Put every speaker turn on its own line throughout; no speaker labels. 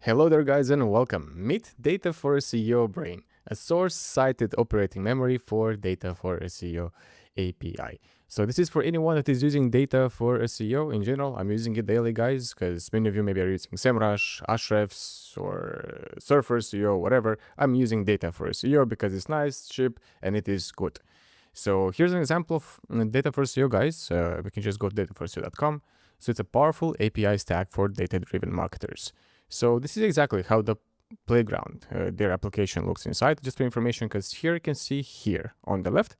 Hello there guys and welcome. Meet DataForSEO Brain, a source-cited operating memory for DataForSEO API. So this is for anyone that is using data for SEO in general. I'm using it daily, guys, because many of you maybe are using SEMrush, Ahrefs, or SERP whatever. I'm using data for SEO because it's nice, cheap, and it is good. So here's an example of DataForSEO, guys. We can just go to dataforseo.com. So it's a powerful API stack for data-driven marketers. So this is exactly how the playground, their application looks inside. Just for information, because here you can see here on the left,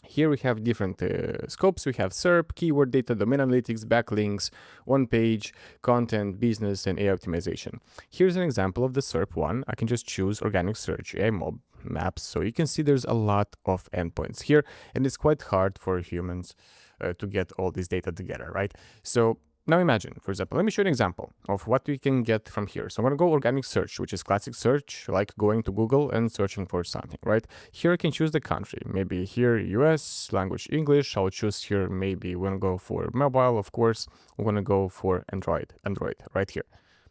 here we have different scopes. We have SERP, keyword data, domain analytics, backlinks, one page, content, business, and AI optimization. Here's an example of the SERP one. I can just choose organic search, AI mob, maps. So you can see there's a lot of endpoints here, and it's quite hard for humans to get all this data together, right? So now imagine, for example, let me show you an example of what we can get from here. So I'm going to go organic search, which is classic search, like going to Google and searching for something, right? Here I can choose the country, maybe here US, language English. I'll choose here, maybe we're going to go for mobile, of course. We're going to go for Android right here.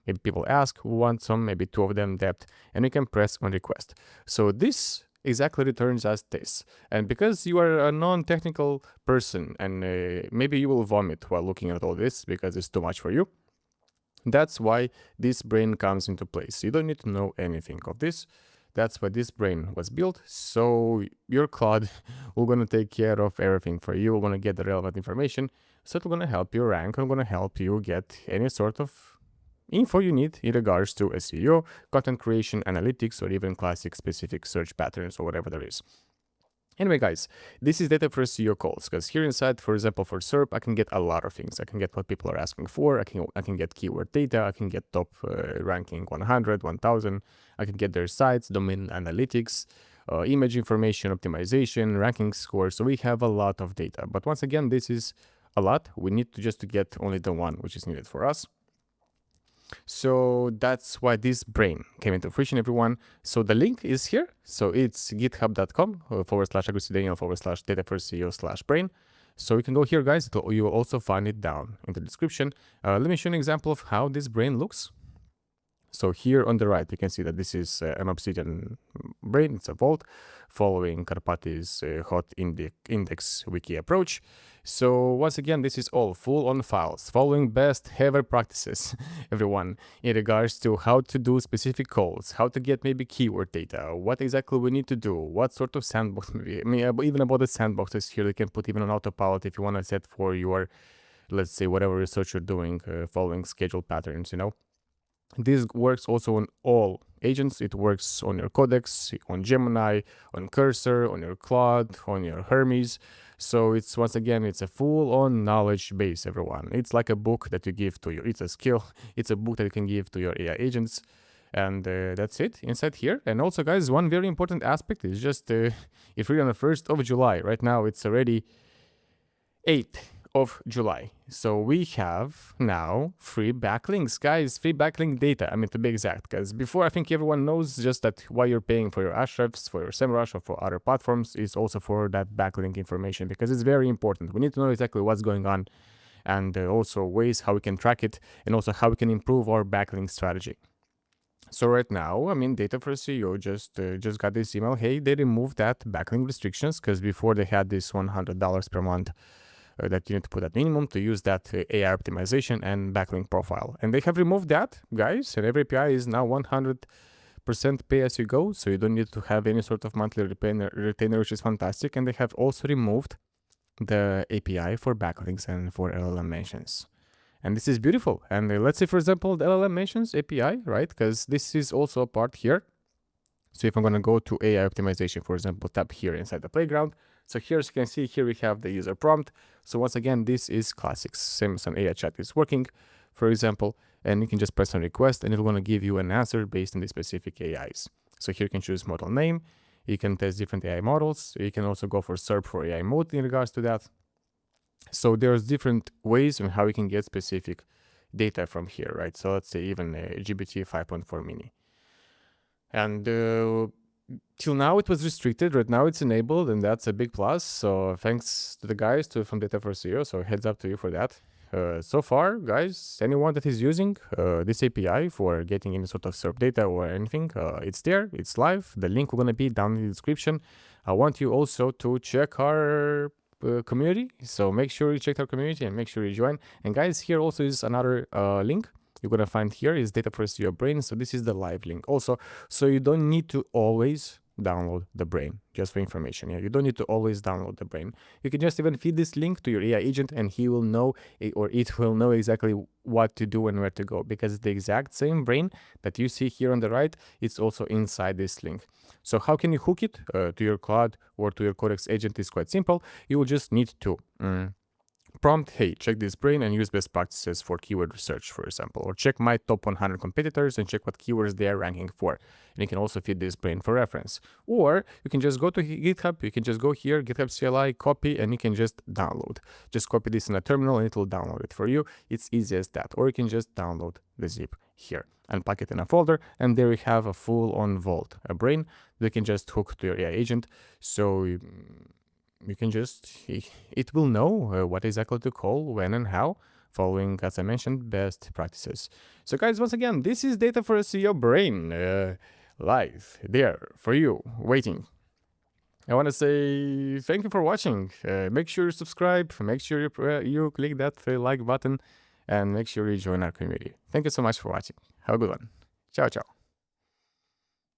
Maybe people ask, we want some, maybe 2 of them depth, and you can press on request. So this exactly returns us this. And because you are a non-technical person and maybe you will vomit while looking at all this because it's too much for you, that's why this brain comes into place. You don't need to know anything of this. That's why this brain was built. So your Claude will gonna take care of everything for you. We're gonna get the relevant information. So it's gonna help you rank and gonna help you get any sort of info you need in regards to SEO, content creation, analytics, or even classic specific search patterns or whatever there is. Anyway, guys, this is DataForSEO calls, because here inside, for example, for SERP, I can get a lot of things. I can get what people are asking for. I can get keyword data. I can get top ranking 100, 1000. I can get their sites, domain analytics, image information, optimization, ranking scores. So we have a lot of data. But once again, this is a lot. We need to just get only the one which is needed for us. So that's why this brain came into fruition, everyone. So the link is here. So it's github.com /agustinian/dataforseo/brain. So you can go here, guys. You will also find it down in the description. Let me show you an example of how this brain looks. So here on the right, you can see that this is an Obsidian brain. It's a vault following Karpati's hot index wiki approach. So once again, this is all full on files, following best ever practices, everyone, in regards to how to do specific calls, how to get maybe keyword data, what exactly we need to do, what sort of sandbox, maybe, I mean, even about the sandboxes here, you can put even an autopilot if you want to set for your, let's say, whatever research you're doing, following scheduled patterns, you know. This works also on all agents. It works on your Codex, on Gemini, on Cursor, on your Claude, on your Hermes. So it's, once again, it's a full-on knowledge base, everyone. It's like a book that you give to your, it's a skill. It's a book that you can give to your AI agents. And that's it inside here. And also, guys, one very important aspect is just, if we're on the 1st of July, right now it's already 8th of July. So we have now free backlinks, guys, free backlink data. I mean, to be exact, because before I think everyone knows just that why you're paying for your Ahrefs, for your SEMrush, or for other platforms is also for that backlink information, because it's very important. We need to know exactly what's going on and also ways how we can track it and also how we can improve our backlink strategy. So right now, I mean, DataForSEO just got this email. Hey, they removed that backlink restrictions, because before they had this $100 per month that you need to put at minimum to use that AI optimization and backlink profile. And they have removed that, guys, and every API is now 100% pay as you go, so you don't need to have any sort of monthly retainer, which is fantastic. And they have also removed the API for backlinks and for LLM mentions. And this is beautiful. And let's say, for example, the LLM mentions API, right? Because this is also a part here. So if I'm going to go to AI optimization, for example, tab here inside the playground. So here, as you can see, here we have the user prompt. So once again, this is classics. Same as an AI chat is working, for example, and you can just press on request and it's going to give you an answer based on the specific AIs. So here you can choose model name. You can test different AI models. You can also go for SERP for AI mode in regards to that. So there's different ways on how you can get specific data from here, right? So let's say even GPT 5.4 mini. And till now it was restricted. Right now it's enabled, and that's a big plus. So thanks to the guys from DataForSEO. So heads up to you for that. So far, guys, anyone that is using this API for getting any sort of SERP data or anything, it's there, it's live. The link will gonna be down in the description. I want you also to check our community, so make sure you check our community and make sure you join. And guys, here also is another link you're gonna find here is DataForSEO Brain. So this is the live link also, so you don't need to always download the brain, just for information. Yeah, you don't need to always download the brain. You can just even feed this link to your AI agent and he will know, or it will know exactly what to do and where to go, because it's the exact same brain that you see here on the right. It's also inside this link. So how can you hook it to your Claude or to your Codex agent? Is quite simple. You will just need to prompt, hey, check this brain and use best practices for keyword research, for example, or check my top 100 competitors and check what keywords they are ranking for. And you can also feed this brain for reference. Or you can just go to GitHub, you can just go here, GitHub CLI, copy, and you can just download. Just copy this in a terminal and it will download it for you. It's easy as that. Or you can just download the zip here and pack it in a folder, and there we have a full-on vault, a brain that you can just hook to your AI agent. So you can just, it will know what exactly to call, when and how, following, as I mentioned, best practices. So guys, once again, this is DataForSEO Brain live there for you, waiting. I want to say thank you for watching. Make sure you subscribe, make sure you click that like button, and make sure you join our community. Thank you so much for watching. Have a good one. Ciao, ciao.